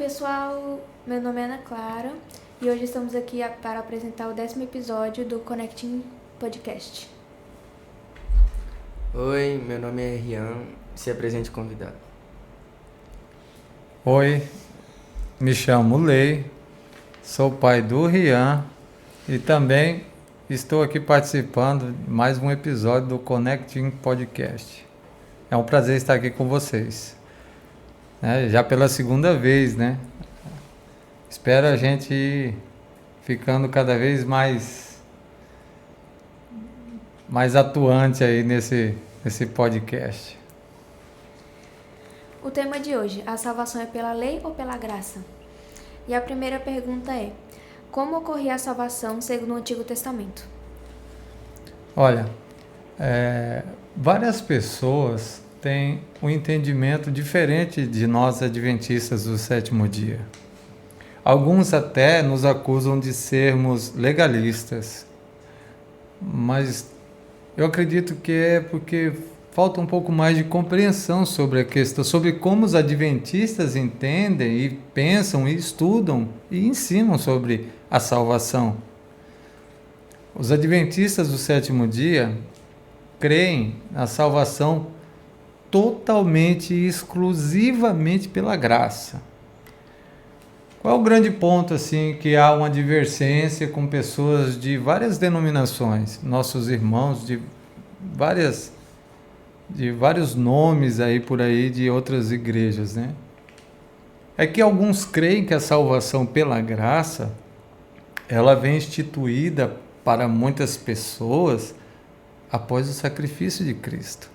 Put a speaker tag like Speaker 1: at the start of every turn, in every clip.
Speaker 1: pessoal, meu nome é Ana Clara e hoje estamos aqui para apresentar o 10º episódio do Connecting Podcast.
Speaker 2: Oi, meu nome é Rian, se apresente convidado.
Speaker 3: Oi, me chamo Lei, sou pai do Rian e também estou aqui participando de mais um episódio do Connecting Podcast. É um prazer estar aqui com vocês, já pela segunda vez, né? Espero a gente ir ficando cada vez mais atuante aí nesse podcast.
Speaker 1: O tema de hoje, a salvação é pela lei ou pela graça? E a primeira pergunta é, como ocorria a salvação segundo o Antigo Testamento?
Speaker 3: Olha, várias pessoas têm um entendimento diferente de nós adventistas do sétimo dia. Alguns até nos acusam de sermos legalistas, mas eu acredito que é porque falta um pouco mais de compreensão sobre a questão, sobre como os adventistas entendem e pensam e estudam e ensinam sobre a salvação. Os adventistas do sétimo dia creem na salvação totalmente e exclusivamente pela graça. Qual é o grande ponto assim que há uma divergência com pessoas de várias denominações, nossos irmãos de vários nomes aí por aí de outras igrejas, né? É que alguns creem que a salvação pela graça ela vem instituída para muitas pessoas após o sacrifício de Cristo.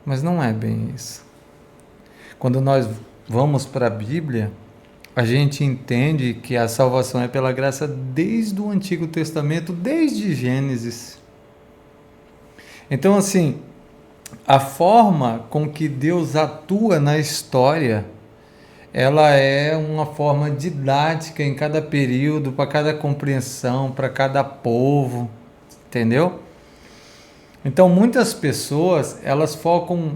Speaker 3: Mas não é bem isso. Quando nós vamos para a Bíblia, a gente entende que a salvação é pela graça desde o Antigo Testamento, desde Gênesis. Então, assim, a forma com que Deus atua na história, ela é uma forma didática em cada período, para cada compreensão, para cada povo, entendeu? Então, muitas pessoas, elas focam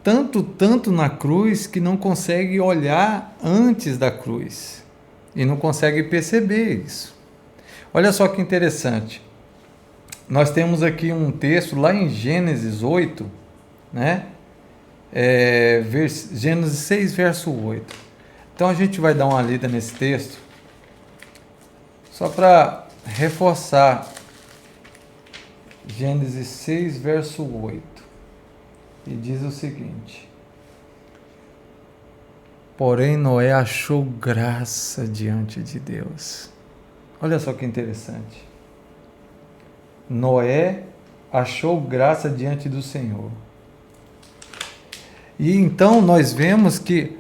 Speaker 3: tanto na cruz que não conseguem olhar antes da cruz e não conseguem perceber isso. Olha só que interessante. Nós temos aqui um texto lá em Gênesis 8, né? Gênesis 6, verso 8. Então a gente vai dar uma lida nesse texto só para reforçar. Gênesis 6, verso 8. E diz o seguinte: porém Noé achou graça diante de Deus. Olha só que interessante. Noé achou graça diante do Senhor. E então nós vemos que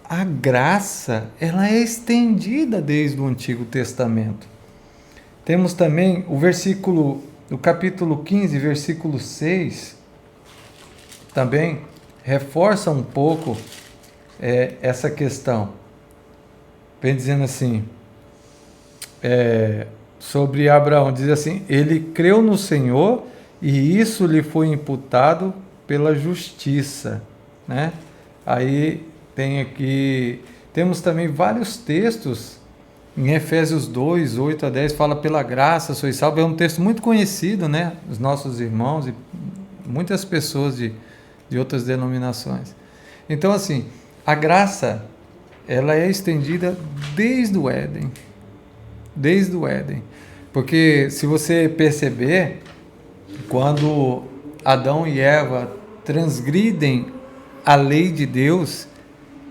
Speaker 3: a graça, ela é estendida desde o Antigo Testamento. Temos também o capítulo 15, versículo 6, também reforça um pouco essa questão. Vem dizendo assim, sobre Abraão, diz assim, ele creu no Senhor e isso lhe foi imputado pela justiça, né? Aí temos também vários textos, em Efésios 2, 8 a 10, fala pela graça sois salvos, é um texto muito conhecido, né? Os nossos irmãos e muitas pessoas de outras denominações. Então, assim, a graça, ela é estendida desde o Éden. Desde o Éden. Porque, se você perceber, quando Adão e Eva transgridem a lei de Deus,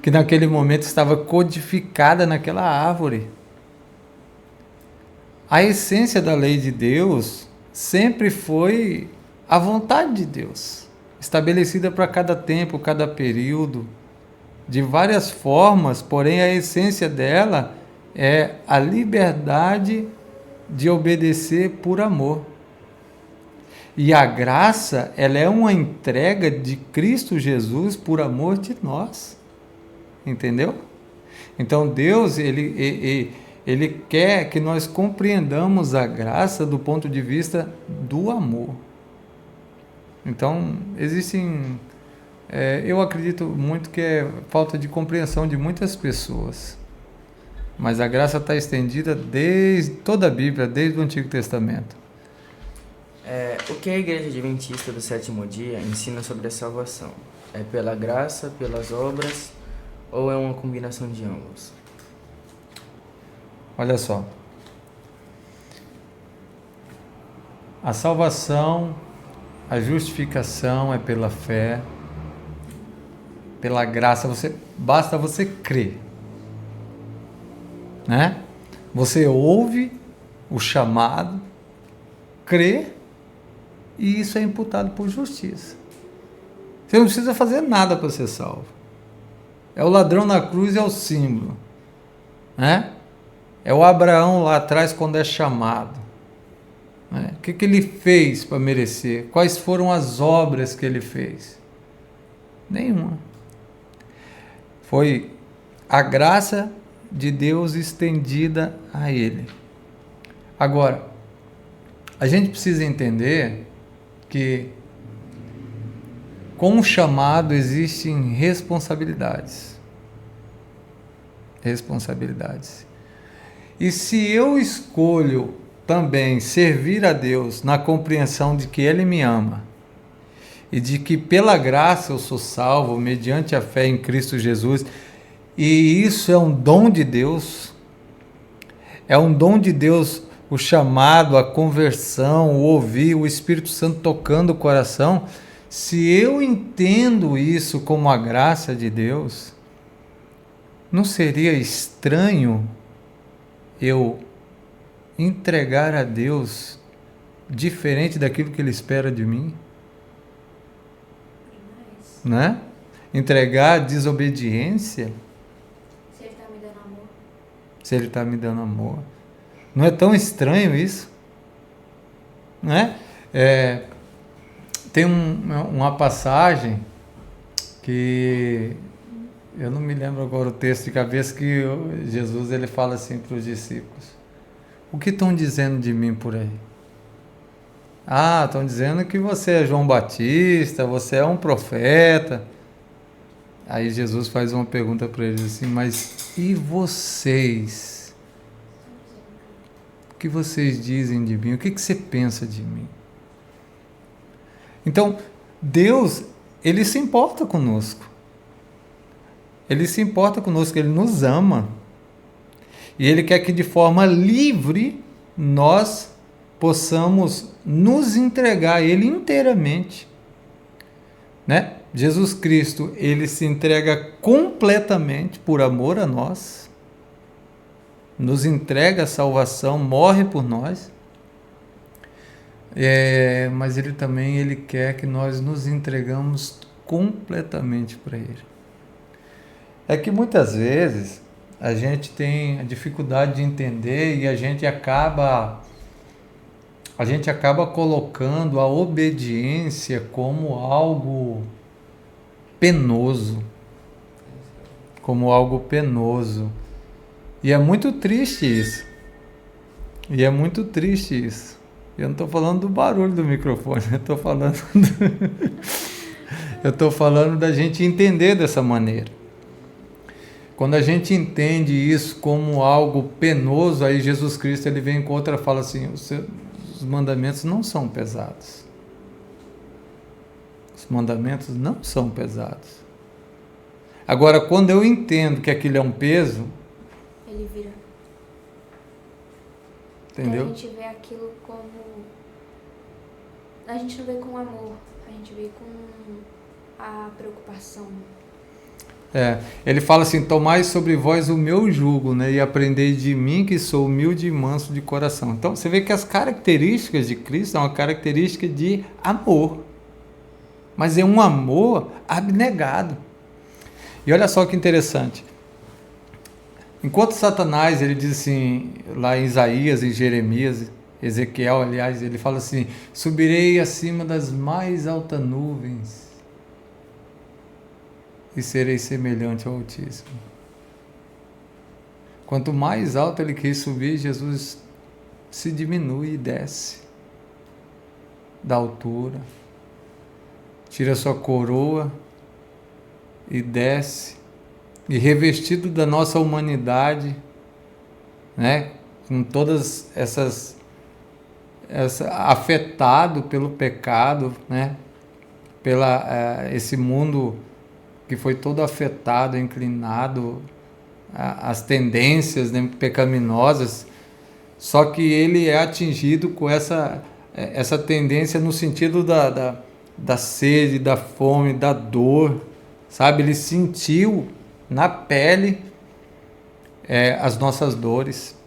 Speaker 3: que naquele momento estava codificada naquela árvore, a essência da lei de Deus sempre foi a vontade de Deus, estabelecida para cada tempo, cada período, de várias formas, porém a essência dela é a liberdade de obedecer por amor. E a graça, ela é uma entrega de Cristo Jesus por amor de nós. Entendeu? Então Deus, ele quer que nós compreendamos a graça do ponto de vista do amor. Então, existem Eu acredito muito que é falta de compreensão de muitas pessoas. Mas a graça está estendida desde toda a Bíblia, desde o Antigo Testamento.
Speaker 2: O que a Igreja Adventista do Sétimo Dia ensina sobre a salvação? É pela graça, pelas obras ou é uma combinação de ambos?
Speaker 3: Olha só. A salvação, a justificação é pela fé, pela graça. Basta você crer, né? Você ouve o chamado, crê, e isso é imputado por justiça. Você não precisa fazer nada para ser salvo. É o ladrão na cruz, é o símbolo, né? É o Abraão lá atrás quando é chamado, né? O que ele fez para merecer? Quais foram as obras que ele fez? Nenhuma. Foi a graça de Deus estendida a ele. Agora, a gente precisa entender que com o chamado existem responsabilidades. Responsabilidades. E se eu escolho também servir a Deus na compreensão de que Ele me ama e de que pela graça eu sou salvo mediante a fé em Cristo Jesus, e isso é um dom de Deus, é um dom de Deus o chamado, a conversão, o ouvir, o Espírito Santo tocando o coração. Se eu entendo isso como a graça de Deus, não seria estranho eu entregar a Deus diferente daquilo que Ele espera de mim? Né? Entregar desobediência.
Speaker 1: Se Ele está me dando amor.
Speaker 3: Se Ele está me dando amor. Não é tão estranho isso? Né? Tem uma passagem que eu não me lembro agora o texto de cabeça, que Jesus ele fala assim para os discípulos: o que estão dizendo de mim por aí? Estão dizendo que você é João Batista, você é um profeta. Aí Jesus faz uma pergunta para eles assim: mas e vocês? O que vocês dizem de mim? O que você pensa de mim? Então, Deus, Ele se importa conosco. Ele se importa conosco, Ele nos ama. E Ele quer que de forma livre nós possamos nos entregar a Ele inteiramente. Né? Jesus Cristo, Ele se entrega completamente por amor a nós. Nos entrega a salvação, morre por nós. Mas Ele também Ele quer que nós nos entregamos completamente para Ele. É que muitas vezes a gente tem a dificuldade de entender e a gente acaba colocando a obediência como algo penoso. Como algo penoso. E é muito triste isso. Eu não estou falando do barulho do microfone, eu estou falando da gente entender dessa maneira. Quando a gente entende isso como algo penoso, aí Jesus Cristo ele vem com outra fala assim: os mandamentos não são pesados. Os mandamentos não são pesados. Agora, quando eu entendo que aquilo é um peso,
Speaker 1: Ele vira.
Speaker 3: entendeu?
Speaker 1: Então a gente vê aquilo como... A gente não vê com amor, a gente vê com a preocupação.
Speaker 3: Ele fala assim: tomai sobre vós o meu jugo, né, e aprendei de mim que sou humilde e manso de coração. Então você vê que as características de Cristo são uma característica de amor, mas é um amor abnegado. E olha só que interessante, enquanto Satanás, ele diz assim, lá em Isaías, em Jeremias, Ezequiel, aliás, ele fala assim: subirei acima das mais altas nuvens e serei semelhante ao Altíssimo. Quanto mais alto ele quis subir, Jesus se diminui e desce da altura, tira sua coroa e desce, e revestido da nossa humanidade, né? Com todas afetado pelo pecado, né? Esse mundo que foi todo afetado, inclinado às tendências, né, pecaminosas, só que ele é atingido com essa tendência no sentido da sede, da fome, da dor, sabe? Ele sentiu na pele as nossas dores,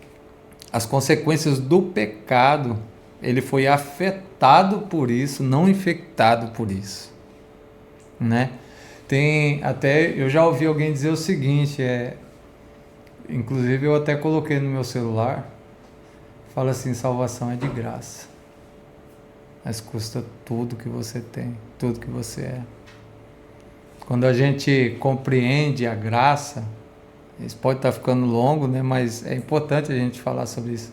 Speaker 3: as consequências do pecado. Ele foi afetado por isso, não infectado por isso, né? Eu já ouvi alguém dizer o seguinte, inclusive eu até coloquei no meu celular, fala assim: salvação é de graça, mas custa tudo que você tem, tudo que você é. Quando a gente compreende a graça, isso pode estar ficando longo, né? Mas é importante a gente falar sobre isso.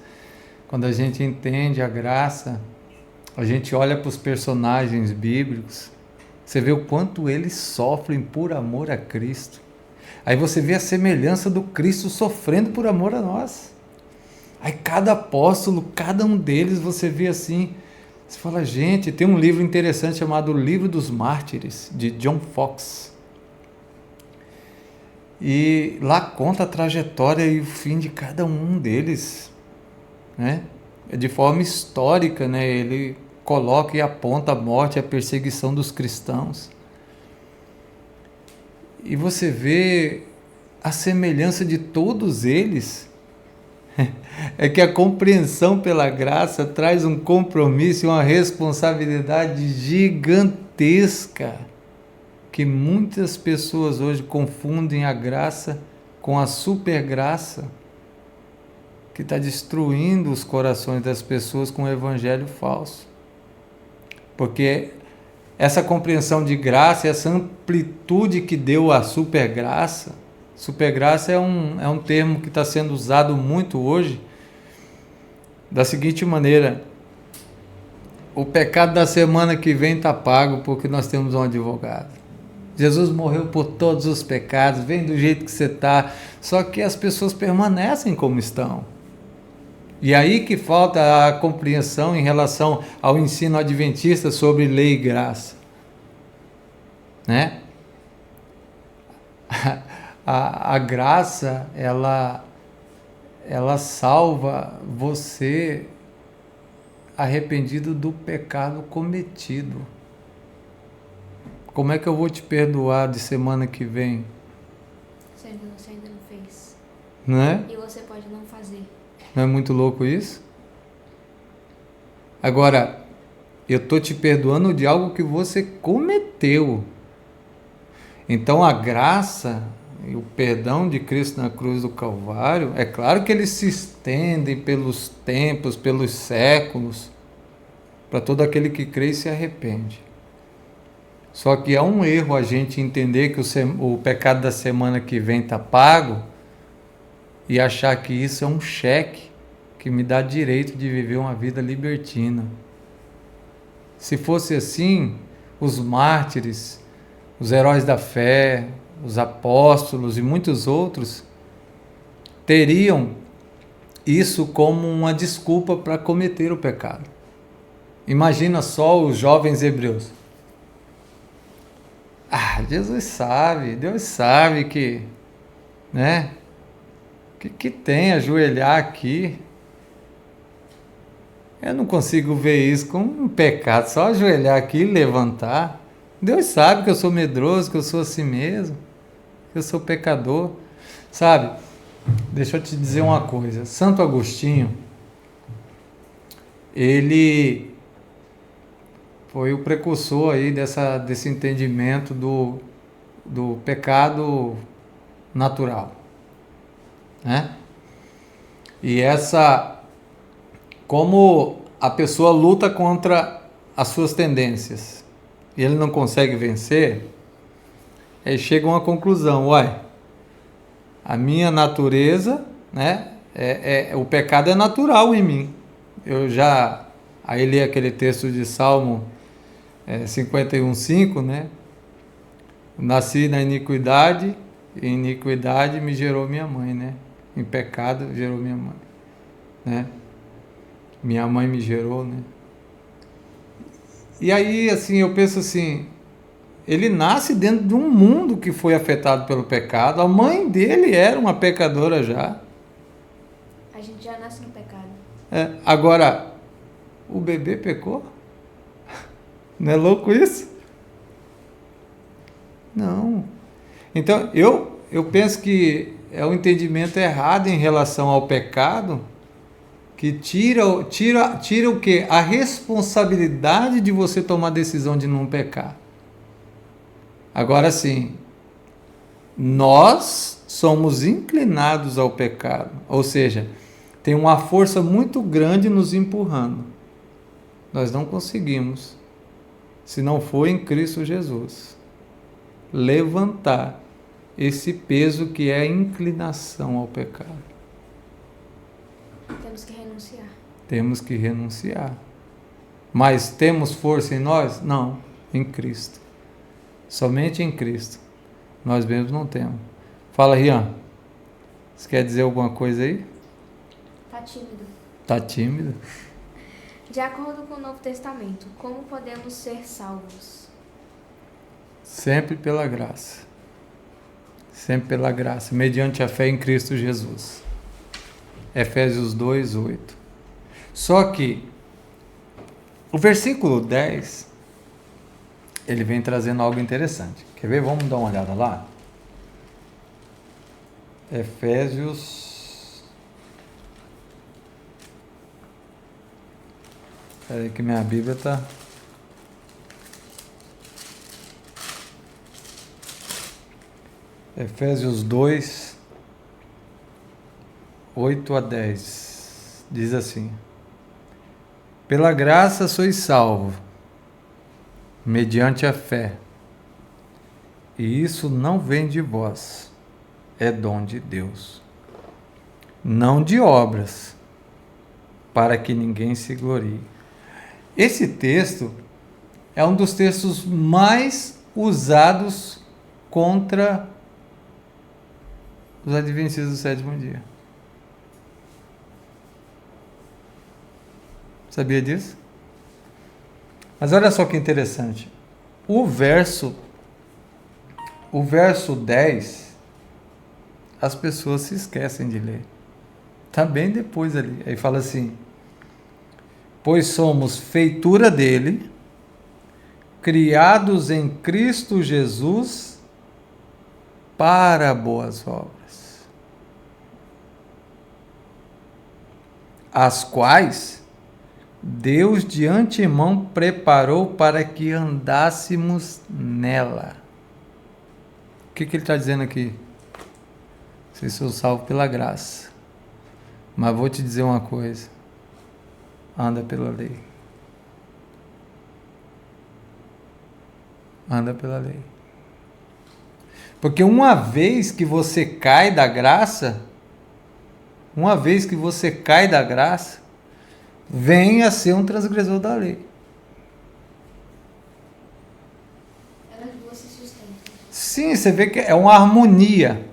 Speaker 3: Quando a gente entende a graça, a gente olha para os personagens bíblicos, você vê o quanto eles sofrem por amor a Cristo. Aí você vê a semelhança do Cristo sofrendo por amor a nós. Aí cada apóstolo, cada um deles, você vê assim, você fala: gente, tem um livro interessante chamado O Livro dos Mártires, de John Foxe. E lá conta a trajetória e o fim de cada um deles, né? De forma histórica, né? Ele coloca e aponta a morte e a perseguição dos cristãos. E você vê a semelhança de todos eles. É que a compreensão pela graça traz um compromisso e uma responsabilidade gigantesca, que muitas pessoas hoje confundem a graça com a supergraça, que está destruindo os corações das pessoas com o evangelho falso. Porque essa compreensão de graça, essa amplitude que deu a supergraça é um termo que está sendo usado muito hoje, da seguinte maneira: o pecado da semana que vem está pago porque nós temos um advogado. Jesus morreu por todos os pecados, vem do jeito que você está, só que as pessoas permanecem como estão. E aí que falta a compreensão em relação ao ensino adventista sobre lei e graça, né? A graça, ela salva você arrependido do pecado cometido. Como é que eu vou te perdoar de semana que vem?
Speaker 1: Você ainda não fez.
Speaker 3: Não é?
Speaker 1: E você pode não fazer.
Speaker 3: Não é muito louco isso? Agora, eu estou te perdoando de algo que você cometeu. Então a graça e o perdão de Cristo na cruz do Calvário, é claro que eles se estendem pelos tempos, pelos séculos, para todo aquele que crê e se arrepende. Só que é um erro a gente entender que o pecado da semana que vem está pago e achar que isso é um cheque que me dá direito de viver uma vida libertina. Se fosse assim, os mártires, os heróis da fé, os apóstolos e muitos outros teriam isso como uma desculpa para cometer o pecado. Imagina só os jovens hebreus. Jesus sabe, Deus sabe que, né? Que tem ajoelhar aqui. Eu não consigo ver isso como um pecado, só ajoelhar aqui e levantar. Deus sabe que eu sou medroso, que eu sou assim mesmo, que eu sou pecador. Sabe, deixa eu te dizer uma coisa. Santo Agostinho, ele foi o precursor aí desse entendimento do pecado natural, né? E como a pessoa luta contra as suas tendências e ele não consegue vencer, aí chega a uma conclusão: a minha natureza, né, o pecado é natural em mim. Aí li aquele texto de Salmo 51:5, né? Nasci na iniquidade, e iniquidade me gerou minha mãe, né? Em pecado gerou minha mãe, né? Minha mãe me gerou, né? E aí, assim, eu penso assim, ele nasce dentro de um mundo que foi afetado pelo pecado. A mãe dele era uma pecadora já.
Speaker 1: A gente já nasce no pecado.
Speaker 3: Agora, o bebê pecou? Não é louco isso? Não. Então, eu penso que é um entendimento errado em relação ao pecado, que tira o quê? A responsabilidade de você tomar a decisão de não pecar. Agora sim, nós somos inclinados ao pecado, ou seja, tem uma força muito grande nos empurrando. Nós não conseguimos, se não for em Cristo Jesus, levantar esse peso que é a inclinação ao pecado.
Speaker 1: Temos que renunciar.
Speaker 3: Temos que renunciar. Mas temos força em nós? Não, em Cristo. Somente em Cristo. Nós mesmos não temos. Fala, Rian. Você quer dizer alguma coisa aí?
Speaker 1: Tá tímido.
Speaker 3: Tá tímido?
Speaker 1: De acordo com o Novo Testamento, como podemos ser salvos?
Speaker 3: Sempre pela graça. Sempre pela graça, mediante a fé em Cristo Jesus. Efésios 2:8. Só que o versículo 10, ele vem trazendo algo interessante. Quer ver? Vamos dar uma olhada lá? Efésios... Espera aí que minha Bíblia está... Efésios 2, 8 a 10, diz assim: pela graça sois salvos, mediante a fé, e isso não vem de vós, é dom de Deus, não de obras, para que ninguém se glorie. Esse texto é um dos textos mais usados contra os adventistas do sétimo dia. Sabia disso? Mas olha só que interessante. O verso 10, as pessoas se esquecem de ler. Está bem depois ali. Aí fala assim: pois somos feitura dele, criados em Cristo Jesus para boas obras, as quais Deus de antemão preparou para que andássemos nela. O que ele está dizendo aqui? Vocês são salvos pela graça. Mas vou te dizer uma coisa: anda pela lei. Anda pela lei. Porque uma vez que você cai da graça, vem a ser um transgressor da lei.
Speaker 1: Elas duas se sustentam.
Speaker 3: Sim, você vê que é uma harmonia.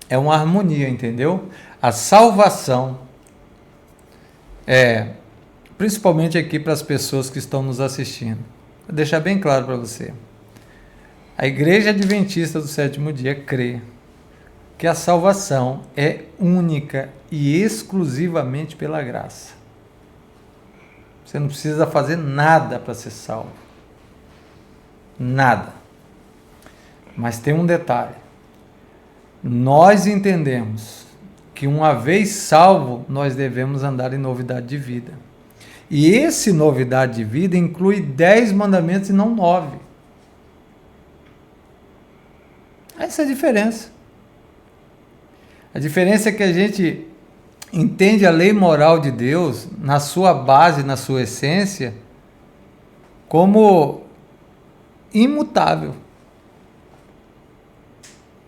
Speaker 3: É uma harmonia, entendeu? A salvação principalmente aqui para as pessoas que estão nos assistindo. Vou deixar bem claro para você. A Igreja Adventista do Sétimo Dia crê que a salvação é única e exclusivamente pela graça. Você não precisa fazer nada para ser salvo. Nada. Mas tem um detalhe. Nós entendemos que uma vez salvo, nós devemos andar em novidade de vida. E esse novidade de vida inclui 10 mandamentos e não 9. Essa é a diferença. A diferença é que a gente entende a lei moral de Deus, na sua base, na sua essência, como imutável.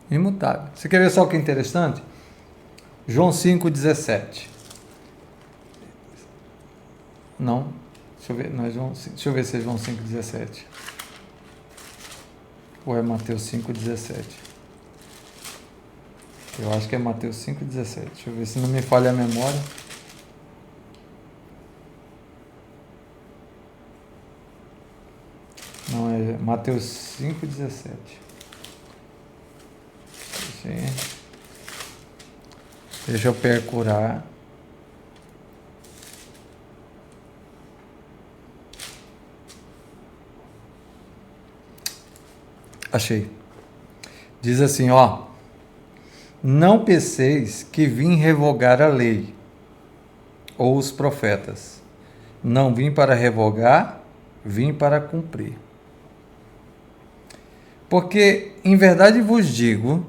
Speaker 3: Imutável. Você quer ver só o que é interessante? João 5,17. Não, deixa eu ver, deixa eu ver se é João 5,17. Ou é Mateus 5,17? Eu acho que é Mateus 5,17. Deixa eu ver se não me falha a memória. Não, é Mateus 5,17. Deixa eu percurar. Achei. Diz assim, ó: não penseis que vim revogar a lei ou os profetas. Não vim para revogar, vim para cumprir. Porque, em verdade vos digo,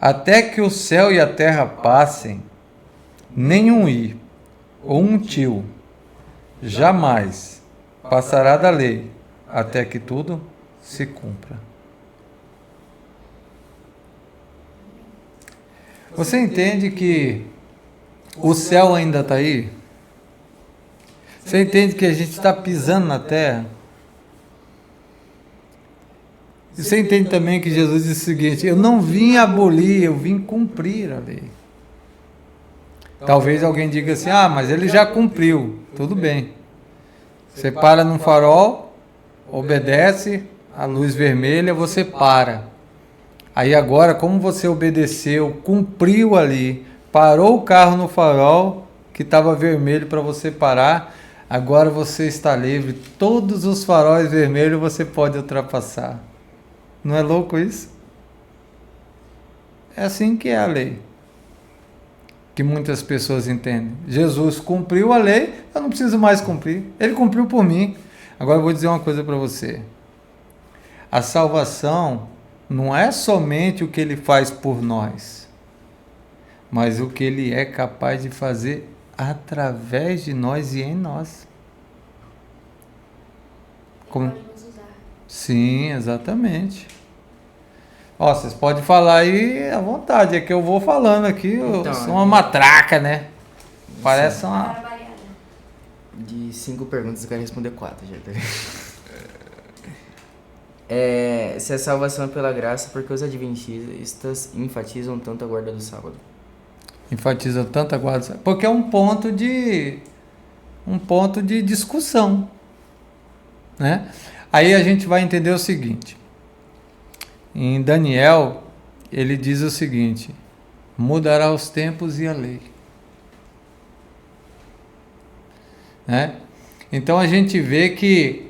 Speaker 3: até que o céu e a terra passem, nenhum i ou um tio jamais passará da lei, até que tudo se cumpra. Você entende que o céu ainda está aí? Você entende que a gente está pisando na terra? E você entende também que Jesus disse o seguinte: eu não vim abolir, eu vim cumprir a lei. Talvez alguém diga assim: ah, mas ele já cumpriu. Tudo bem. Você para num farol, obedece, a luz vermelha, você para. Aí agora, como você obedeceu, cumpriu ali, parou o carro no farol, que estava vermelho para você parar, agora você está livre. Todos os faróis vermelhos você pode ultrapassar. Não é louco isso? É assim que é a lei. Que muitas pessoas entendem. Jesus cumpriu a lei, eu não preciso mais cumprir. Ele cumpriu por mim. Agora eu vou dizer uma coisa para você. A salvação não é somente o que ele faz por nós, mas o que ele é capaz de fazer através de nós e em nós. Como?
Speaker 1: Pode nos usar.
Speaker 3: Sim, exatamente. Ó, vocês podem falar aí à vontade, é que eu vou falando aqui, eu
Speaker 2: Então,
Speaker 3: sou uma matraca, né? Parece uma...
Speaker 1: Para variada.
Speaker 2: De 5 perguntas eu quero responder 4 já, tá ligado? Se a salvação é pela graça, porque os adventistas enfatizam tanto a guarda do sábado?
Speaker 3: Enfatiza tanto a guarda, porque é um ponto de discussão, né? Aí a gente vai entender o seguinte. Em Daniel, ele diz o seguinte: mudará os tempos e a lei. Né? Então a gente vê que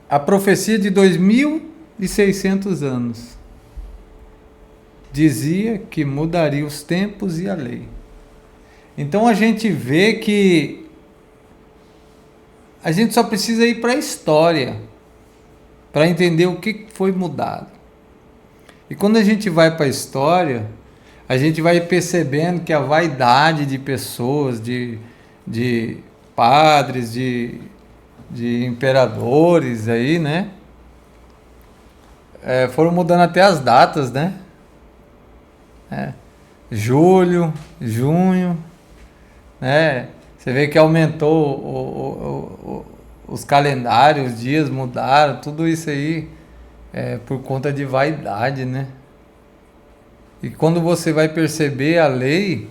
Speaker 3: a profecia de 2.600 anos dizia que mudaria os tempos e a lei. Então a gente vê que a gente só precisa ir para a história para entender o que foi mudado. E quando a gente vai para a história, a gente vai percebendo que a vaidade de pessoas, de padres, de imperadores aí, né? Foram mudando até as datas, né? Julho, junho, né? Você vê que aumentou os calendários, os dias mudaram, tudo isso aí por conta de vaidade, né? E quando você vai perceber a lei,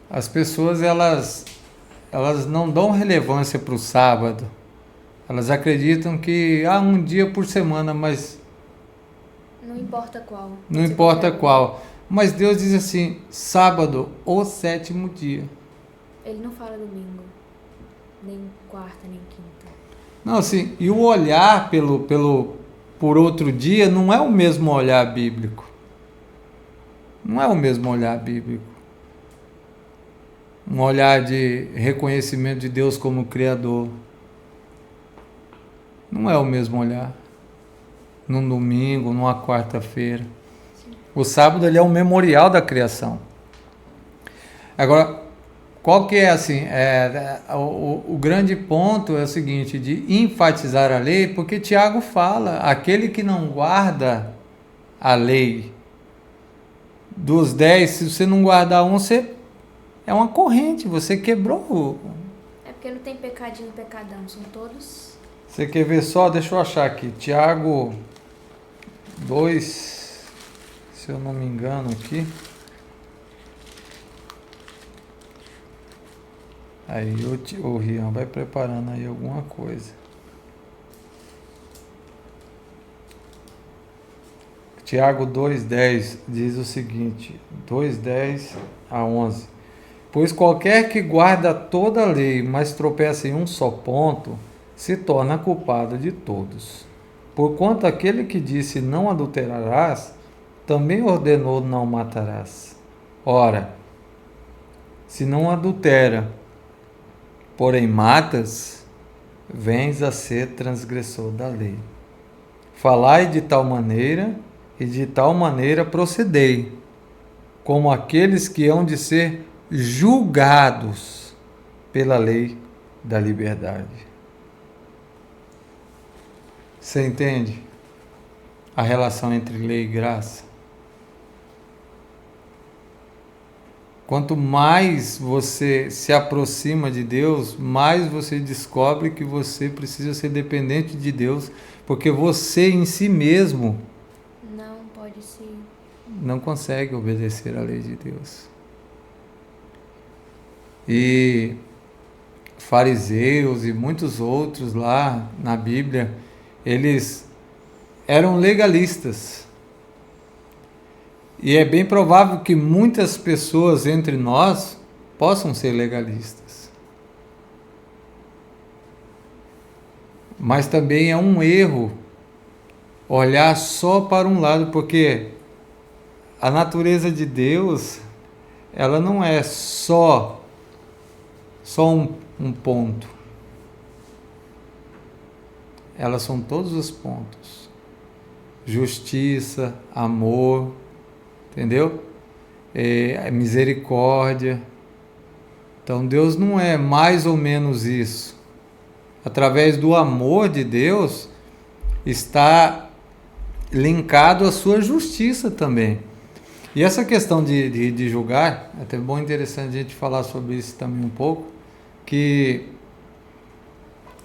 Speaker 3: as pessoas elas não dão relevância para o sábado. Elas acreditam que um dia por semana, mas
Speaker 1: Não importa qual.
Speaker 3: não importa qual. Mas Deus diz assim: sábado, o 7º dia.
Speaker 1: Ele não fala domingo, nem quarta, nem quinta.
Speaker 3: Não, assim, e o olhar por outro dia não é o mesmo olhar bíblico. Não é o mesmo olhar bíblico. Um olhar de reconhecimento de Deus como Criador. Não é o mesmo olhar. Num domingo, numa quarta-feira. O sábado ele é um memorial da criação. Agora, qual que é assim? O grande ponto é o seguinte, de enfatizar a lei, porque Tiago fala, aquele que não guarda a lei, dos 10, se você não guardar um, você é uma corrente, você quebrou
Speaker 1: É porque não tem pecadinho, pecadão, são todos
Speaker 3: Você quer ver só? Deixa eu achar aqui. Tiago 2, se eu não me engano aqui. Aí o Rian vai preparando aí alguma coisa. Tiago 2,10 diz o seguinte, 2,10 a 11. Pois qualquer que guarda toda a lei, mas tropeça em um só ponto, se torna culpado de todos. Porquanto aquele que disse não adulterarás, também ordenou não matarás. Ora, se não adultera, porém matas, vens a ser transgressor da lei. Falai de tal maneira, e de tal maneira procedei, como aqueles que hão de ser julgados pela lei da liberdade. Você entende a relação entre lei e graça? Quanto mais você se aproxima de Deus, mais você descobre que você precisa ser dependente de Deus, porque você em si mesmo não consegue obedecer à lei de Deus. E fariseus e muitos outros lá na Bíblia, eles eram legalistas. E é bem provável que muitas pessoas entre nós possam ser legalistas. Mas também é um erro olhar só para um lado, porque a natureza de Deus, ela não é só um ponto. Elas são todos os pontos. Justiça, amor, entendeu? Misericórdia. Então Deus não é mais ou menos isso. Através do amor de Deus está linkado à sua justiça também. E essa questão de julgar, é até bom e interessante a gente falar sobre isso também um pouco, que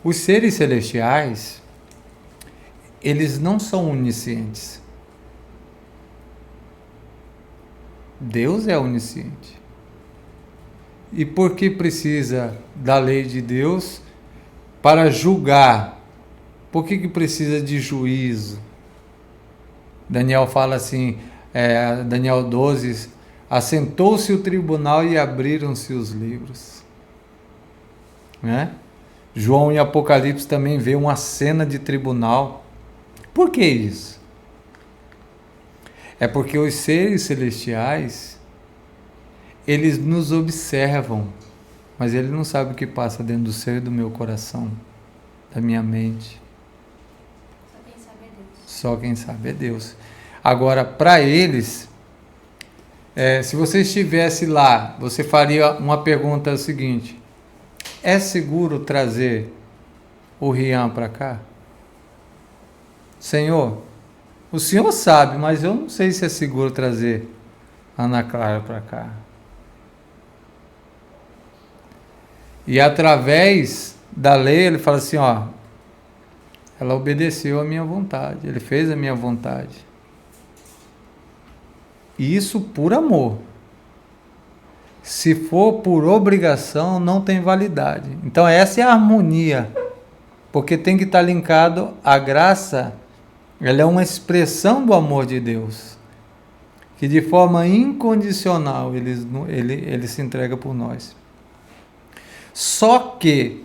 Speaker 3: os seres celestiais, eles não são oniscientes. Deus é onisciente. E por que precisa da lei de Deus para julgar? Por que precisa de juízo? Daniel fala assim, Daniel 12, assentou-se o tribunal e abriram-se os livros. Né? João em Apocalipse também vê uma cena de tribunal. Por que isso? É porque os seres celestiais, eles nos observam, mas eles não sabem o que passa dentro do seu e do meu coração, da minha mente.
Speaker 1: Só quem sabe é Deus.
Speaker 3: Só quem sabe é Deus. Agora, para eles, se você estivesse lá, você faria uma pergunta seguinte: é seguro trazer o Rian para cá? Senhor, o Senhor sabe, mas eu não sei se é seguro trazer a Ana Clara para cá. E através da lei, ele fala assim, ela obedeceu a minha vontade, ele fez a minha vontade. E isso por amor. Se for por obrigação, não tem validade. Então essa é a harmonia, porque tem que estar linkado à graça. Ela é uma expressão do amor de Deus, que de forma incondicional ele se entrega por nós. Só que,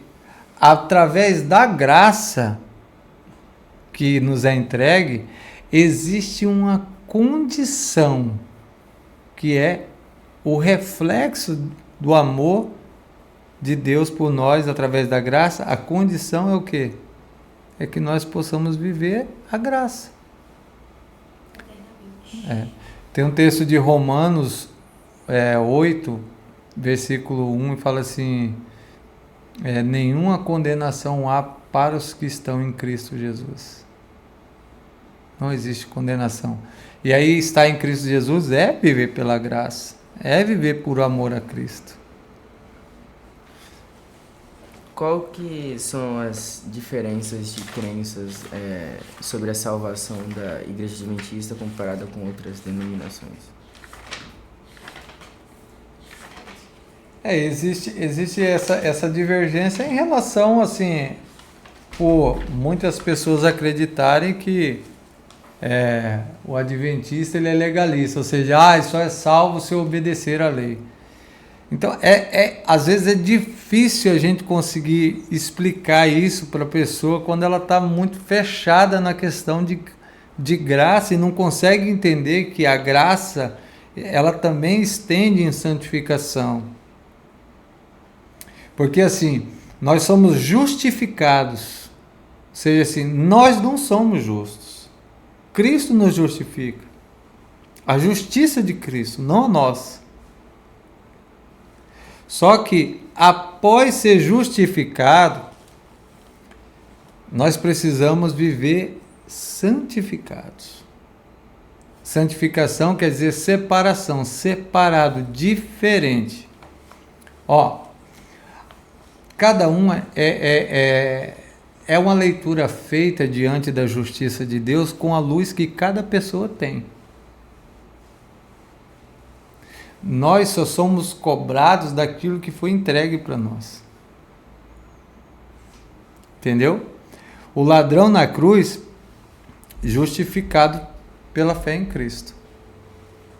Speaker 3: através da graça que nos é entregue, existe uma condição, que é o reflexo do amor de Deus por nós, através da graça. A condição é o quê? É que nós possamos viver a graça. Tem um texto de Romanos 8, versículo 1, e fala assim, nenhuma condenação há para os que estão em Cristo Jesus. Não existe condenação. E aí estar em Cristo Jesus é viver pela graça, é viver por amor a Cristo.
Speaker 2: qual que são as diferenças de crenças sobre a salvação da Igreja Adventista comparada com outras denominações?
Speaker 3: Existe essa divergência em relação, assim, por muitas pessoas acreditarem que o adventista ele é legalista, ou seja, só é salvo se obedecer à lei. Então, às vezes é difícil a gente conseguir explicar isso para a pessoa quando ela está muito fechada na questão de graça e não consegue entender que a graça ela também estende em santificação. Porque assim, nós somos justificados, ou seja, assim, nós não somos justos. Cristo nos justifica. A justiça de Cristo, não a nossa. Só que, após ser justificado, nós precisamos viver santificados. Santificação quer dizer separação, separado, diferente. Cada uma é uma leitura feita diante da justiça de Deus com a luz que cada pessoa tem. Nós só somos cobrados daquilo que foi entregue para nós. Entendeu? O ladrão na cruz, justificado pela fé em Cristo.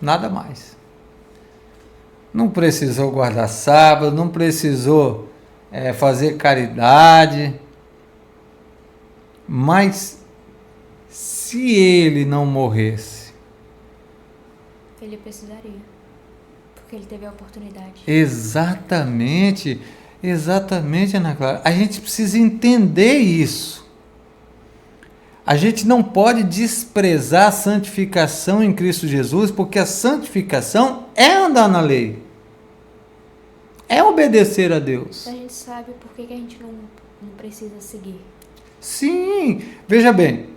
Speaker 3: Nada mais. Não precisou guardar sábado, não precisou fazer caridade. Mas, se ele não morresse,
Speaker 1: ele precisaria, porque ele teve a oportunidade.
Speaker 3: Exatamente, Ana Clara. A gente precisa entender isso. A gente não pode desprezar a santificação em Cristo Jesus, porque a santificação é andar na lei. É obedecer a Deus.
Speaker 1: A gente sabe por que a gente não precisa seguir.
Speaker 3: Sim, veja bem,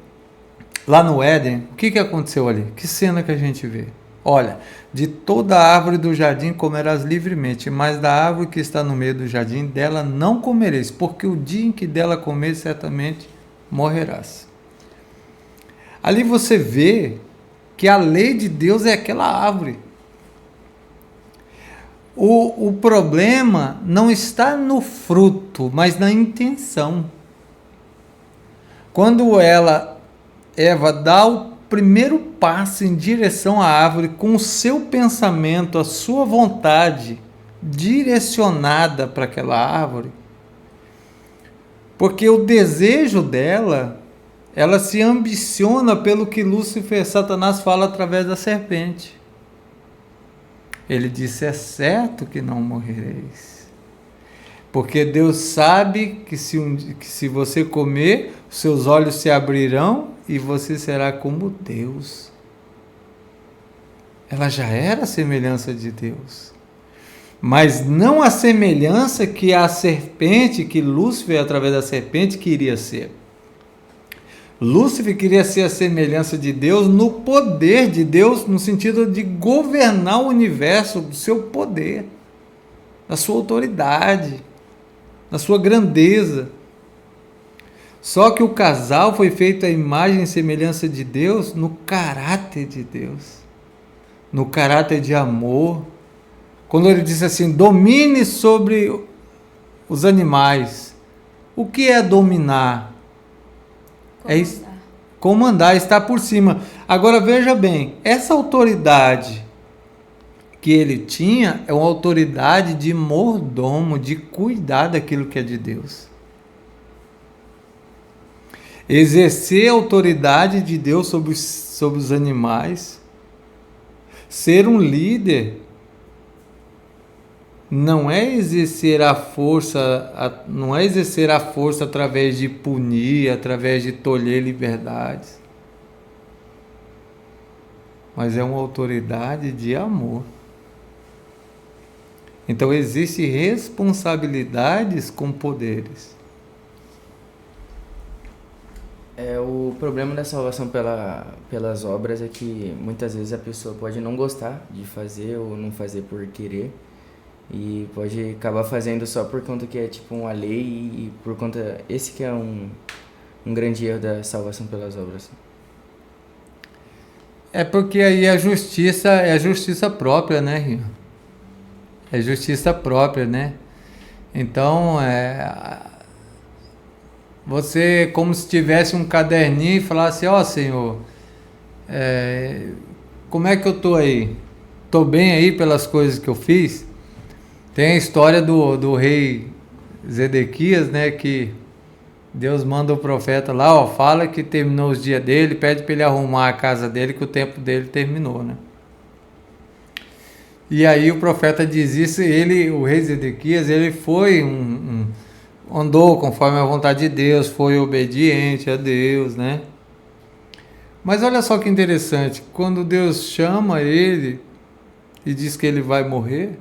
Speaker 3: lá no Éden, o que aconteceu ali? Que cena que a gente vê? Olha, de toda árvore do jardim comerás livremente, mas da árvore que está no meio do jardim, dela não comereis, porque o dia em que dela comeres, certamente morrerás. Ali você vê que a lei de Deus é aquela árvore. O problema não está no fruto, mas na intenção. Quando Eva dá o primeiro passo em direção à árvore, com o seu pensamento, a sua vontade direcionada para aquela árvore, porque o desejo dela, ela se ambiciona pelo que Lúcifer, Satanás, fala através da serpente. Ele disse, é certo que não morrereis. Porque Deus sabe que se você comer, seus olhos se abrirão e você será como Deus. Ela já era a semelhança de Deus. Mas não a semelhança que a serpente, que Lúcifer, através da serpente, queria ser. Lúcifer queria ser a semelhança de Deus no poder de Deus, no sentido de governar o universo do seu poder, da sua autoridade, da sua grandeza. Só que o casal foi feito à imagem e semelhança de Deus no caráter de Deus, no caráter de amor. Quando ele disse assim, domine sobre os animais. O que é dominar? Comandar, estar por cima. Agora veja bem, essa autoridade que ele tinha é uma autoridade de mordomo, de cuidar daquilo que é de Deus. Exercer a autoridade de Deus sobre os animais, ser um líder, não é exercer a força através de punir, através de tolher liberdades, mas é uma autoridade de amor. Então existem responsabilidades com poderes.
Speaker 2: O problema da salvação pelas obras é que muitas vezes a pessoa pode não gostar de fazer ou não fazer por querer. E pode acabar fazendo só por conta que é tipo uma lei e por conta... Esse que é um grande erro da salvação pelas obras.
Speaker 3: É porque aí a justiça é a justiça própria, né, Rio? É justiça própria, né? Então, você como se tivesse um caderninho e falasse, ó Senhor, como é que eu tô aí? Tô bem aí pelas coisas que eu fiz? Tem a história do rei Zedequias, né, que Deus manda o profeta lá, ó, fala que terminou os dias dele, pede para ele arrumar a casa dele, que o tempo dele terminou, né? E aí o profeta diz isso, ele, o rei Zedequias, ele foi andou conforme a vontade de Deus, foi obediente a Deus, né? Mas olha só que interessante, quando Deus chama ele e diz que ele vai morrer,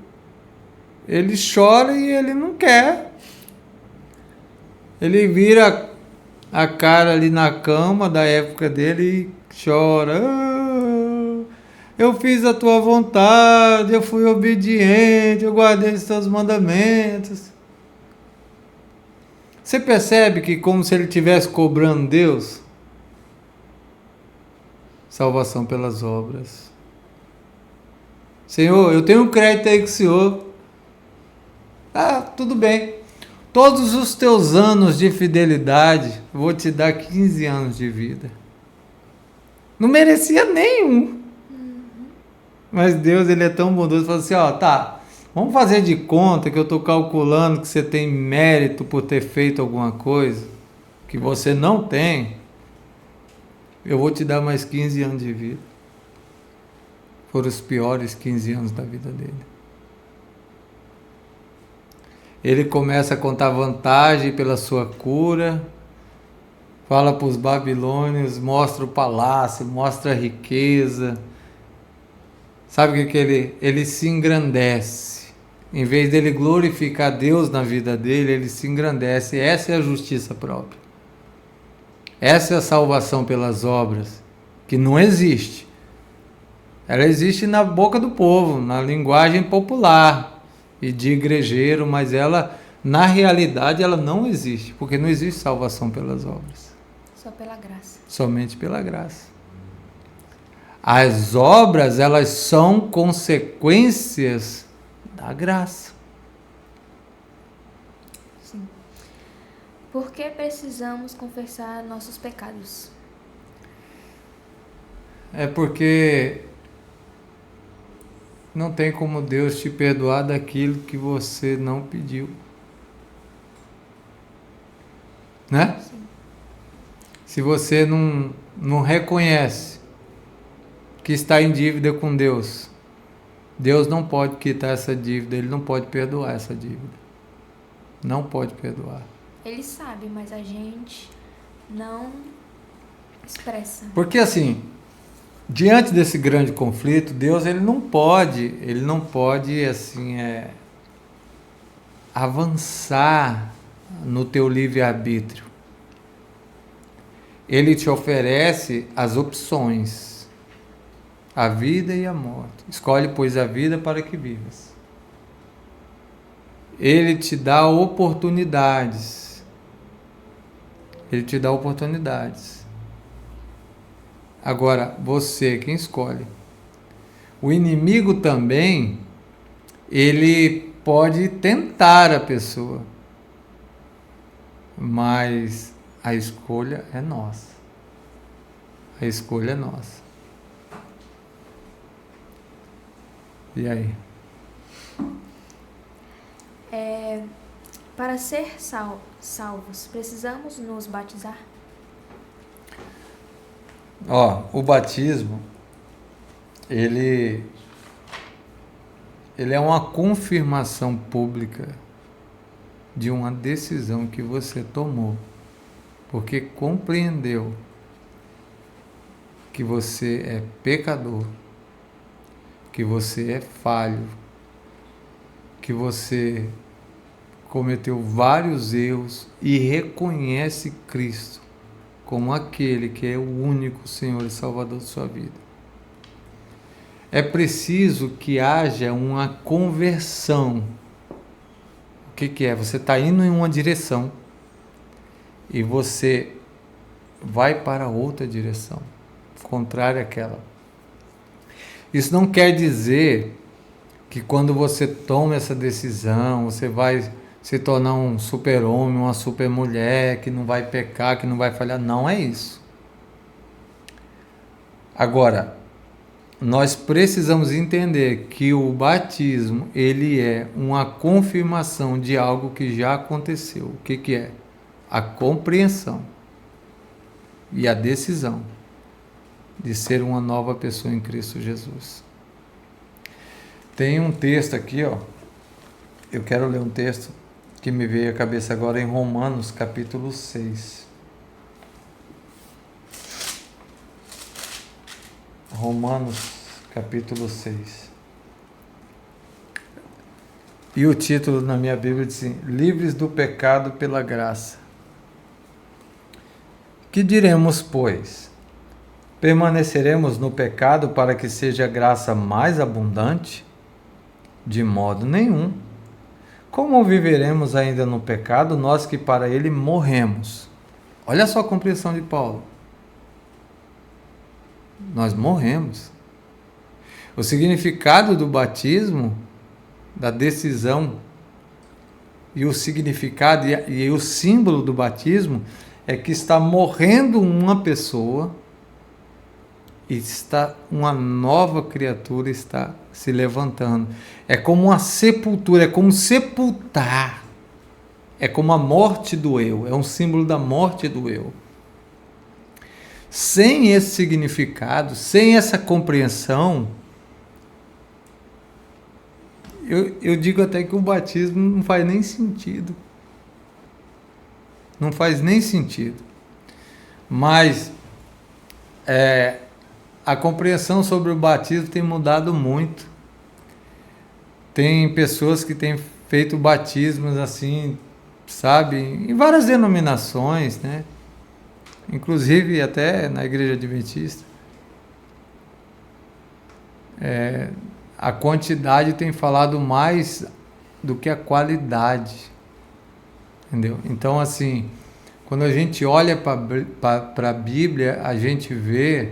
Speaker 3: ele chora e ele não quer. Ele vira a cara ali na cama da época dele e chora. Eu fiz a tua vontade, eu fui obediente, eu guardei os teus mandamentos. Você percebe que como se ele estivesse cobrando Deus? Salvação pelas obras. Senhor, eu tenho um crédito aí com o Senhor. Ah, tudo bem. Todos os teus anos de fidelidade, eu vou te dar 15 anos de vida. Não merecia nenhum. Mas Deus, ele é tão bondoso, fala assim, ó, tá, vamos fazer de conta que eu estou calculando que você tem mérito por ter feito alguma coisa que você não tem. Eu vou te dar mais 15 anos de vida. Foram os piores 15 anos da vida dele. Ele começa a contar vantagem pela sua cura, fala para os babilônios, mostra o palácio, mostra a riqueza. Sabe o que ele se engrandece. Em vez dele glorificar Deus na vida dele, ele se engrandece. Essa é a justiça própria. Essa é a salvação pelas obras, que não existe. Ela existe na boca do povo, na linguagem popular e de igrejeiro, mas ela, na realidade, ela não existe, porque não existe salvação pelas obras.
Speaker 1: Só pela graça.
Speaker 3: Somente pela graça. As obras, elas são consequências da graça.
Speaker 1: Sim. Por que precisamos confessar nossos pecados?
Speaker 3: É porque não tem como Deus te perdoar daquilo que você não pediu. Né?
Speaker 1: Sim.
Speaker 3: Se você não reconhece que está em dívida com Deus, Deus não pode quitar essa dívida, Ele não pode perdoar essa dívida. Não pode perdoar.
Speaker 1: Ele sabe, mas a gente não expressa.
Speaker 3: Porque assim, diante desse grande conflito, Deus ele não pode assim, avançar no teu livre-arbítrio. Ele te oferece as opções. A vida e a morte. Escolhe, pois, a vida para que vivas. Ele te dá oportunidades. Ele te dá oportunidades. Agora, você quem escolhe. O inimigo também, ele pode tentar a pessoa. Mas a escolha é nossa. A escolha é nossa. E aí?
Speaker 1: Para ser salvos, precisamos nos batizar?
Speaker 3: O batismo, ele é uma confirmação pública de uma decisão que você tomou, porque compreendeu que você é pecador, que você é falho, que você cometeu vários erros e reconhece Cristo como aquele que é o único Senhor e Salvador de sua vida. é preciso que haja uma conversão. O que é? Você está indo em uma direção e você vai para outra direção, contrária àquela. Isso não quer dizer que quando você toma essa decisão, você vai se tornar um super-homem, uma super-mulher, que não vai pecar, que não vai falhar. Não é isso. Agora, nós precisamos entender que o batismo, ele é uma confirmação de algo que já aconteceu. O que é? A compreensão e a decisão de ser uma nova pessoa em Cristo Jesus. Tem um texto aqui, ó. Eu quero ler um texto que me veio à cabeça agora em Romanos, capítulo 6. Romanos, capítulo 6. E o título na minha Bíblia diz assim: Livres do pecado pela graça. Que diremos, pois? Permaneceremos no pecado para que seja a graça mais abundante? De modo nenhum. Como viveremos ainda no pecado, nós que para ele morremos? Olha só a compreensão de Paulo. Nós morremos. O significado do batismo, da decisão, e o significado e o símbolo do batismo é que está morrendo uma pessoa e está uma nova criatura está se levantando. É como uma sepultura, é como sepultar. É como a morte do eu, é um símbolo da morte do eu. Sem esse significado, sem essa compreensão, eu digo até que o batismo não faz nem sentido. Não faz nem sentido. Mas a compreensão sobre o batismo tem mudado muito. Tem pessoas que têm feito batismos assim, sabe, em várias denominações, né? Inclusive até na Igreja Adventista. A quantidade tem falado mais do que a qualidade. Entendeu? Então, assim, quando a gente olha para a Bíblia, a gente vê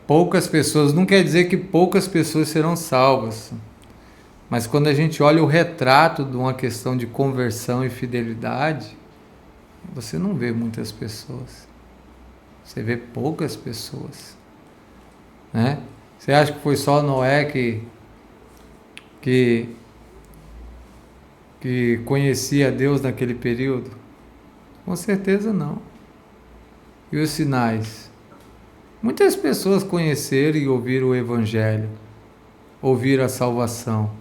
Speaker 3: poucas pessoas, não quer dizer que poucas pessoas serão salvas, mas quando a gente olha o retrato de uma questão de conversão e fidelidade, você não vê muitas pessoas, você vê poucas pessoas, né? Você acha que foi só Noé que conhecia Deus naquele período? Com certeza não. E os sinais? Muitas pessoas conheceram e ouviram o Evangelho, ouviram a salvação,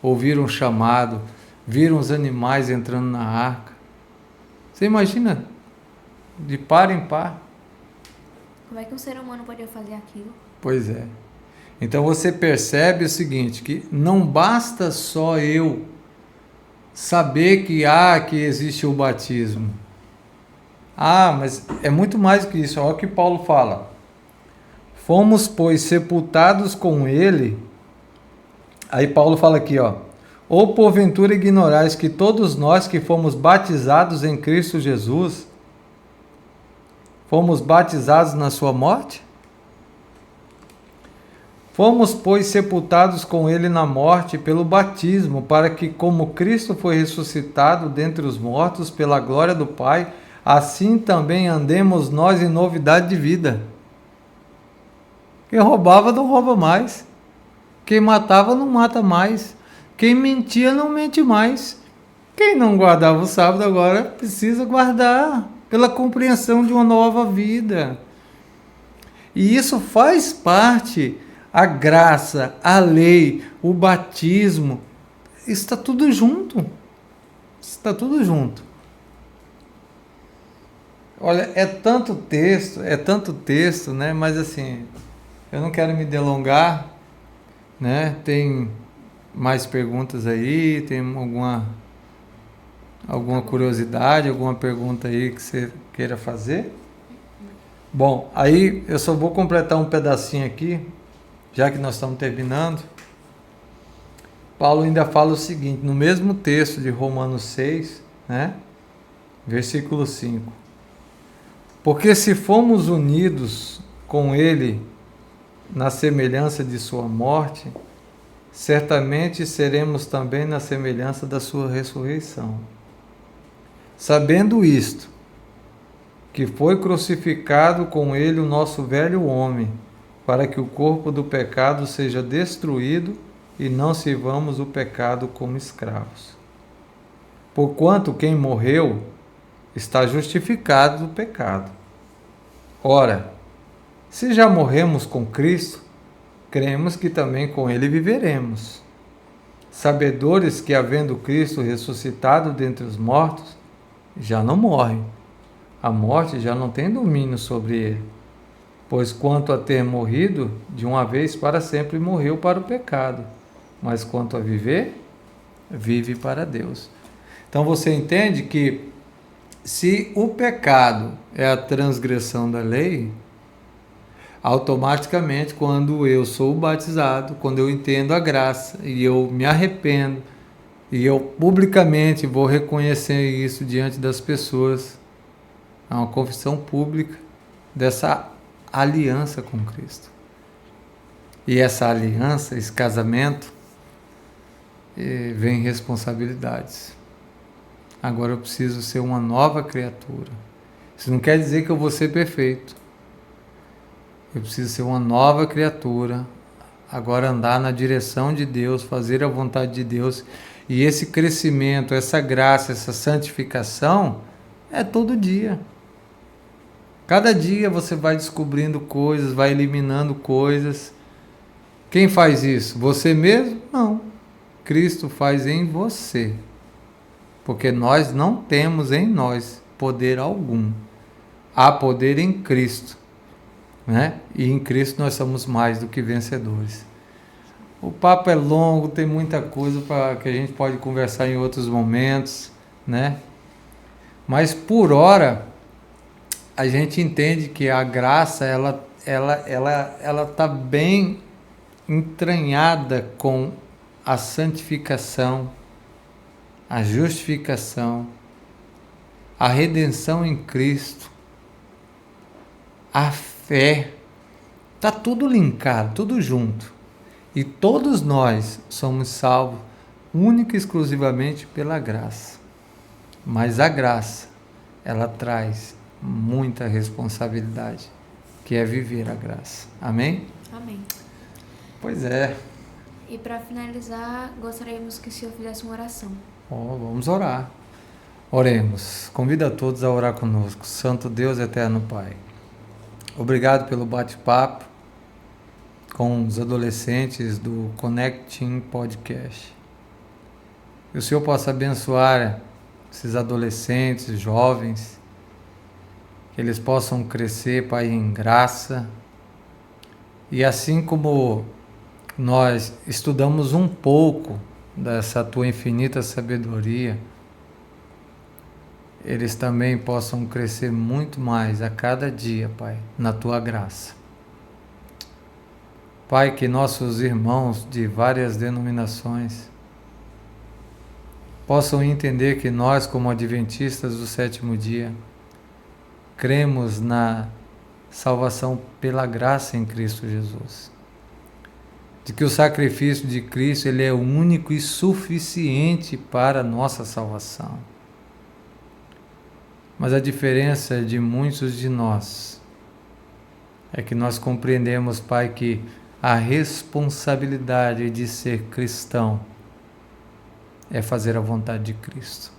Speaker 3: ouviram o chamado, viram os animais entrando na arca. Você imagina? De par em par.
Speaker 1: Como é que um ser humano podia fazer aquilo?
Speaker 3: Pois é. Então você percebe o seguinte, que não basta só eu saber que existe o batismo. Mas é muito mais que isso. Olha o que Paulo fala. Fomos, pois, sepultados com ele. Aí Paulo fala aqui, ó. Ou porventura ignorais que todos nós que fomos batizados em Cristo Jesus, fomos batizados na sua morte? Fomos, pois, sepultados com ele na morte pelo batismo, para que, como Cristo foi ressuscitado dentre os mortos pela glória do Pai, assim também andemos nós em novidade de vida. Quem roubava não rouba mais. Quem matava não mata mais. Quem mentia não mente mais. Quem não guardava o sábado agora precisa guardar, pela compreensão de uma nova vida. E isso faz parte. A graça, a lei, o batismo, está tudo junto. Está tudo junto. Olha, é tanto texto, né? Mas assim, eu não quero me delongar, né? Tem mais perguntas aí? Tem alguma curiosidade, alguma pergunta aí que você queira fazer? Bom, aí eu só vou completar um pedacinho aqui, já que nós estamos terminando. Paulo ainda fala o seguinte, no mesmo texto de Romanos 6, né? Versículo 5. Porque se fomos unidos com ele na semelhança de sua morte, certamente seremos também na semelhança da sua ressurreição. Sabendo isto, que foi crucificado com ele o nosso velho homem, para que o corpo do pecado seja destruído e não sirvamos o pecado como escravos. Porquanto quem morreu está justificado do pecado. Ora, se já morremos com Cristo, cremos que também com ele viveremos. Sabedores que, havendo Cristo ressuscitado dentre os mortos, já não morre. A morte já não tem domínio sobre ele. Pois quanto a ter morrido, de uma vez para sempre morreu para o pecado. Mas quanto a viver, vive para Deus. Então você entende que se o pecado é a transgressão da lei, automaticamente quando eu sou batizado, quando eu entendo a graça e eu me arrependo e eu publicamente vou reconhecer isso diante das pessoas, é uma confissão pública dessa aliança com Cristo. E essa aliança, esse casamento, vem responsabilidades. Agora eu preciso ser uma nova criatura. Isso não quer dizer que eu vou ser perfeito. Eu preciso ser uma nova criatura. Agora andar na direção de Deus, fazer a vontade de Deus. E esse crescimento, essa graça, essa santificação é todo dia. Cada dia você vai descobrindo coisas, vai eliminando coisas. Quem faz isso? Você mesmo? Não. Cristo faz em você. Porque nós não temos em nós poder algum. Há poder em Cristo, né? E em Cristo nós somos mais do que vencedores. O papo é longo, tem muita coisa que a gente pode conversar em outros momentos, né? Mas por hora a gente entende que a graça ela tá bem entranhada com a santificação, a justificação, a redenção em Cristo, a fé, está tudo linkado, tudo junto. E todos nós somos salvos única e exclusivamente pela graça. Mas a graça, ela traz muita responsabilidade, que é viver a graça. Amém?
Speaker 1: Amém.
Speaker 3: Pois é.
Speaker 1: E para finalizar, gostaríamos que o senhor fizesse uma oração.
Speaker 3: Vamos orar. Oremos. Convido a todos a orar conosco. Santo Deus, eterno Pai, obrigado pelo bate-papo com os adolescentes do Connecting Podcast. Que o Senhor possa abençoar esses adolescentes, jovens, que eles possam crescer, Pai, em graça. E assim como nós estudamos um pouco dessa Tua infinita sabedoria, eles também possam crescer muito mais a cada dia, Pai, na Tua graça. Pai, que nossos irmãos de várias denominações possam entender que nós, como adventistas do sétimo dia, cremos na salvação pela graça em Cristo Jesus. De que o sacrifício de Cristo ele é único e suficiente para a nossa salvação. Mas a diferença de muitos de nós é que nós compreendemos, Pai, que a responsabilidade de ser cristão é fazer a vontade de Cristo.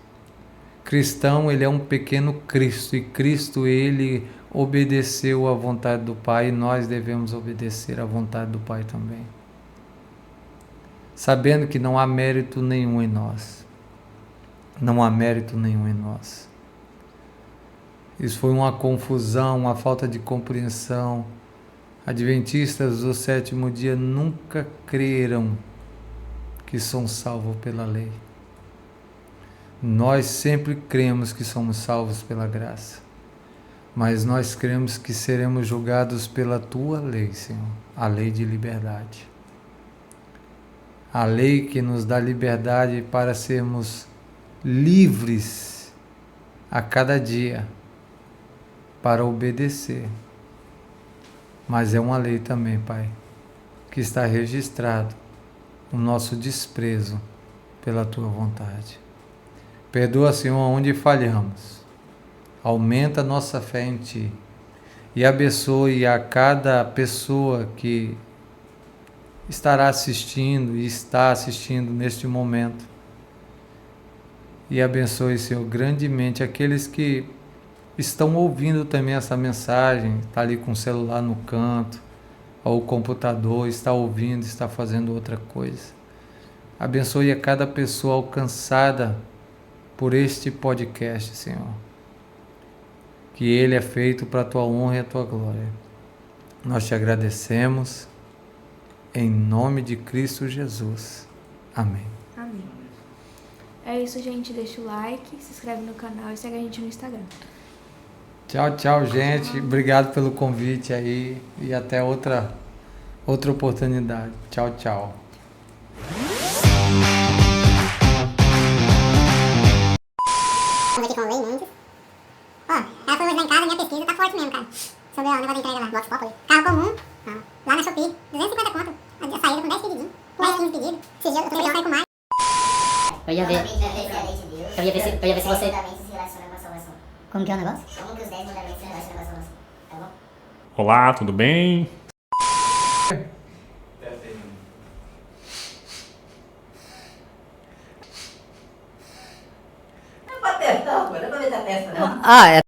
Speaker 3: Cristão, ele é um pequeno Cristo, e Cristo, ele obedeceu à vontade do Pai, e nós devemos obedecer à vontade do Pai também. Sabendo que não há mérito nenhum em nós. Não há mérito nenhum em nós. Isso foi uma confusão, uma falta de compreensão. Adventistas do sétimo dia nunca creram que são salvos pela lei. Nós sempre cremos que somos salvos pela graça. mas nós cremos que seremos julgados pela tua lei, Senhor, a lei de liberdade. A lei que nos dá liberdade para sermos livres a cada dia para obedecer. Mas é uma lei também, Pai, que está registrado o nosso desprezo pela tua vontade. Perdoa, Senhor, onde falhamos. Aumenta a nossa fé em Ti e abençoe a cada pessoa que estará assistindo e está assistindo neste momento. E abençoe, Senhor, grandemente aqueles que estão ouvindo também essa mensagem, está ali com o celular no canto, ou o computador, está ouvindo, está fazendo outra coisa. Abençoe a cada pessoa alcançada por este podcast, Senhor. Que ele é feito para a tua honra e a tua glória. Nós te agradecemos, em nome de Cristo Jesus. Amém.
Speaker 1: Amém. É isso, gente. Deixa o like, se inscreve no canal e segue a gente no Instagram.
Speaker 3: Tchau, tchau, gente. Obrigado pelo convite aí e até outra oportunidade. Tchau, tchau.
Speaker 4: Estamos aqui com o Lei Mendes. Ó, ela foi hoje lá em casa, minha pesquisa tá forte mesmo, cara. Sobre o negócio da entrega lá, Vox Populi. Carro comum, lá na Shopee, 250 conto. A saída com 10 pedidinhos. 10, 15 pedidos. Esse dia eu tô sair com mais.
Speaker 5: Eu ia ver. Eu ia ver se você.
Speaker 4: se relaciona com a salvação.
Speaker 5: Como que é o negócio?
Speaker 4: Como que os 10 mandamentos se relacionam com a salvação? Tá bom?
Speaker 6: Olá, tudo bem?
Speaker 7: Não é pra testar, pô, não é pra ver se a testa, não.
Speaker 5: Ah,